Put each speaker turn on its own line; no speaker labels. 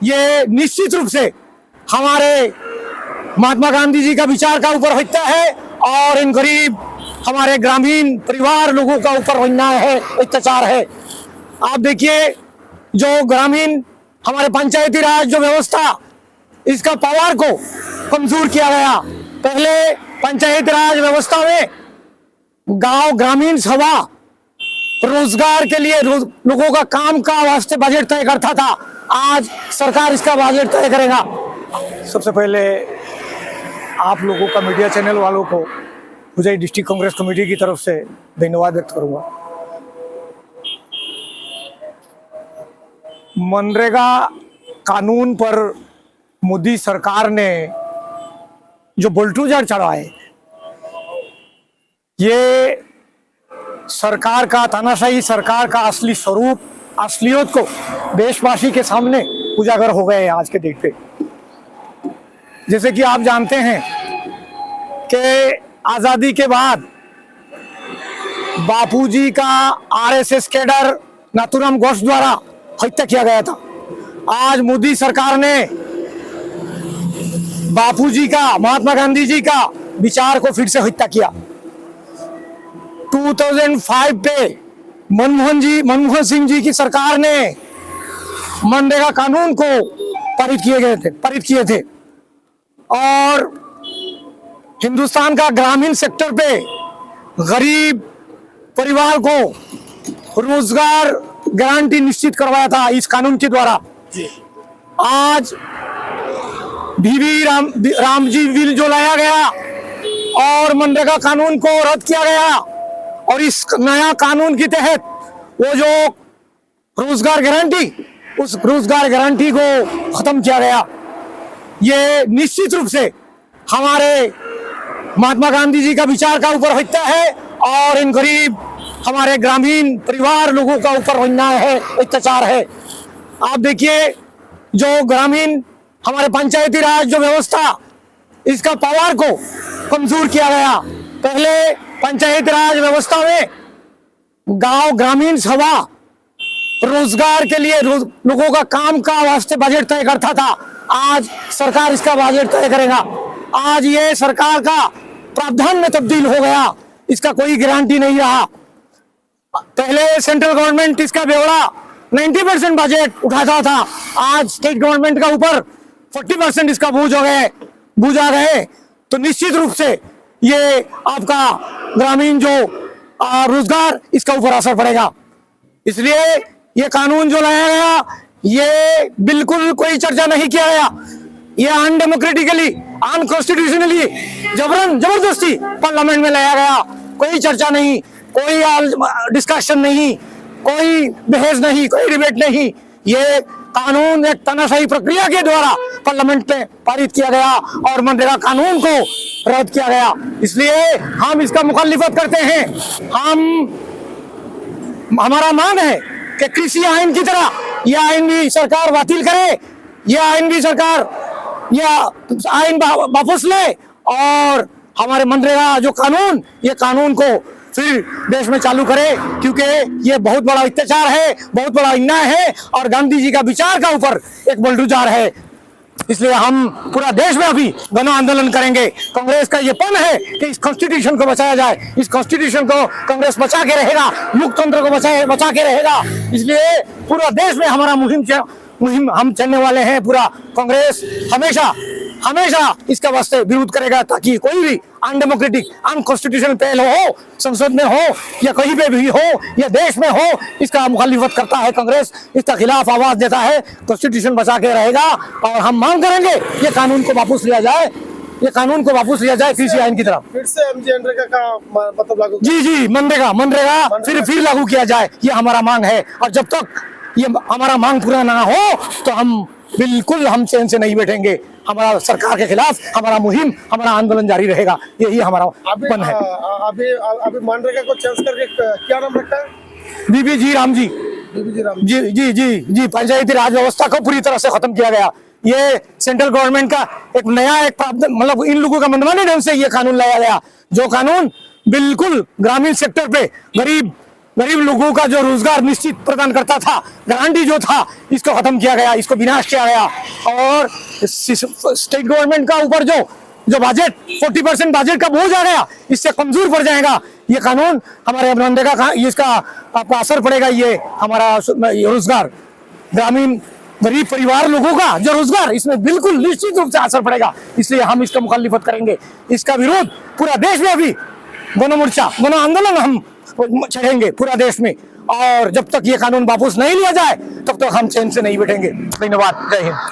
ये निश्चित रूप से हमारे महात्मा गांधी जी का विचार का ऊपर हत्या है और इन गरीब हमारे ग्रामीण परिवार लोगों का ऊपर अन्याय है, अत्याचार है। आप देखिए, जो ग्रामीण हमारे पंचायती राज जो व्यवस्था, इसका पावर को कमजोर किया गया। पहले पंचायती राज व्यवस्था में गांव ग्रामीण सभा रोजगार के लिए लोगों का काम का वास्ते बजट तय करता था। आज सरकार इसका बजट तय करेगा। सबसे पहले आप लोगों का, मीडिया चैनल वालों को मुझे डिस्ट्रिक्ट कांग्रेस कमेटी की तरफ से धन्यवाद व्यक्त करूंगा। मनरेगा कानून पर मोदी सरकार ने जो बुलडोजर चढ़ा है, ये सरकार का, तानाशाही सरकार का असली स्वरूप, असलियत को देशवासी के सामने उजागर हो गए आज के डेट पे। जैसे कि आप जानते हैं कि आजादी के बाद बापूजी का आरएसएस कैडर नाथूराम घोष द्वारा हत्या किया गया था। आज मोदी सरकार ने बापूजी का, महात्मा गांधी जी का विचार को फिर से हत्या किया। 2005 पे मनमोहन सिंह जी की सरकार ने मनरेगा कानून को पारित किए थे और हिंदुस्तान का ग्रामीण सेक्टर पे गरीब परिवार को रोजगार गारंटी निश्चित करवाया था इस कानून के द्वारा। आज भीवी रामजी बिल जो लाया गया और मनरेगा कानून को रद्द किया गया और इस नया कानून के तहत वो जो रोजगार गारंटी, उस रोजगार गारंटी को खत्म किया गया। ये निश्चित रूप से हमारे महात्मा गांधी जी का विचार का ऊपर हत्या है और इन गरीब हमारे ग्रामीण परिवार लोगों का ऊपर अन्याय है, अत्याचार है। आप देखिए, जो ग्रामीण हमारे पंचायती राज जो व्यवस्था, इसका पावर को कमजोर किया गया। पहले पंचायती राज व्यवस्था में गांव ग्रामीण सभा रोजगार के लिए लोगों का काम का वास्ते बजट तय करता था। आज सरकार इसका बजट तय करेगा। आज ये सरकार का प्रावधान में तब्दील हो गया, इसका कोई गारंटी नहीं रहा। पहले सेंट्रल गवर्नमेंट इसका ब्यौरा 90% बजट उठाता था, आज स्टेट गवर्नमेंट का ऊपर 40% इसका बोझ आ गए। तो निश्चित रूप से ये आपका ग्रामीण जो रोजगार, इसका ऊपर असर पड़ेगा। इसलिए ये कानून जो लाया गया, ये बिल्कुल कोई चर्चा नहीं किया गया। ये अनडेमोक्रेटिकली, अनकॉन्स्टिट्यूशनली जबरदस्ती पार्लियामेंट में लाया गया। कोई चर्चा नहीं, कोई डिस्कशन नहीं, कोई बहस नहीं, कोई डिबेट नहीं। ये कानून एक तानाशाही प्रक्रिया के द्वारा पार्लियामेंट में पारित किया गया और मनरेगा कानून को रद्द किया गया। इसलिए हम इसका मुखालिफत करते हैं। हमारा मांग है कि कृषि आइन की तरह यह आइन भी सरकार बातिल करे, यह आइन भी सरकार आइन वापस ले और हमारे मनरेगा जो कानून, ये कानून को फिर देश में चालू करे, क्योंकि ये बहुत बड़ा अत्याचार है, बहुत बड़ा अन्याय है और गांधी जी का विचार का ऊपर एक बुलडोजर है। इसलिए हम पूरा देश में अभी गण आंदोलन करेंगे। कांग्रेस का ये पन है कि इस कॉन्स्टिट्यूशन को बचाया जाए। इस कॉन्स्टिट्यूशन को कांग्रेस बचा के रहेगा, लोकतंत्र को बचा के रहेगा। इसलिए पूरा देश में हमारा मुहिम हम चलने वाले हैं। पूरा कांग्रेस हमेशा इसका वास्ते विरोध करेगा, ताकि कोई भी अनडेमोक्रेटिक, अनकॉन्स्टिट्यूशनल पहल हो, संसद में हो या कहीं पे भी हो या देश में हो, इसका मुखालिफत करता है कांग्रेस, इसका खिलाफ आवाज देता है। कॉन्स्टिट्यूशन बचा के रहेगा और हम मांग करेंगे ये कानून को वापस लिया जाए, ये कानून को वापस लिया जाए कृषि आइन की तरफ।
फिर से मनरेगा का मतलब लागू,
जी मनरेगा फिर लागू किया जाए, ये हमारा मांग है। और जब तक ये हमारा मांग पूरा ना हो तो हम चैन से नहीं बैठेंगे। हमारा सरकार के खिलाफ हमारा आंदोलन जारी रहेगा। यही हमारा मन है।
अभी मनरेगा को चेंज करके क्या नाम रखा है?
बीबी राम जी। जी पंचायती राज व्यवस्था को पूरी तरह से खत्म किया गया। ये सेंट्रल गवर्नमेंट का एक नया मतलब इन लोगों का मनमाने ढंग से ये कानून लाया गया, जो कानून बिल्कुल ग्रामीण सेक्टर पे गरीब गरीब लोगों का जो रोजगार निश्चित प्रदान करता था, गारंटी जो था, इसको खत्म किया गया, इसको विनाश किया गया। और स्टेट गवर्नमेंट का ऊपर जो बजट 40% बजट का बोझ आ गया, इससे कमजोर पड़ जाएगा ये कानून। हमारे मनरेगा का इसका आपको असर पड़ेगा, ये हमारा रोजगार, ग्रामीण गरीब परिवार लोगों का जो रोजगार, इसमें बिल्कुल निश्चित रूप से असर पड़ेगा। इसलिए हम इसका मुखालिफत करेंगे, इसका विरोध पूरा देश में अभी दोनों मोर्चा, दोनों आंदोलन हम चढ़ेंगे पूरा देश में। और जब तक ये कानून वापस नहीं लिया जाए तब तक हम चैन से नहीं बैठेंगे। धन्यवाद, जय हिंद।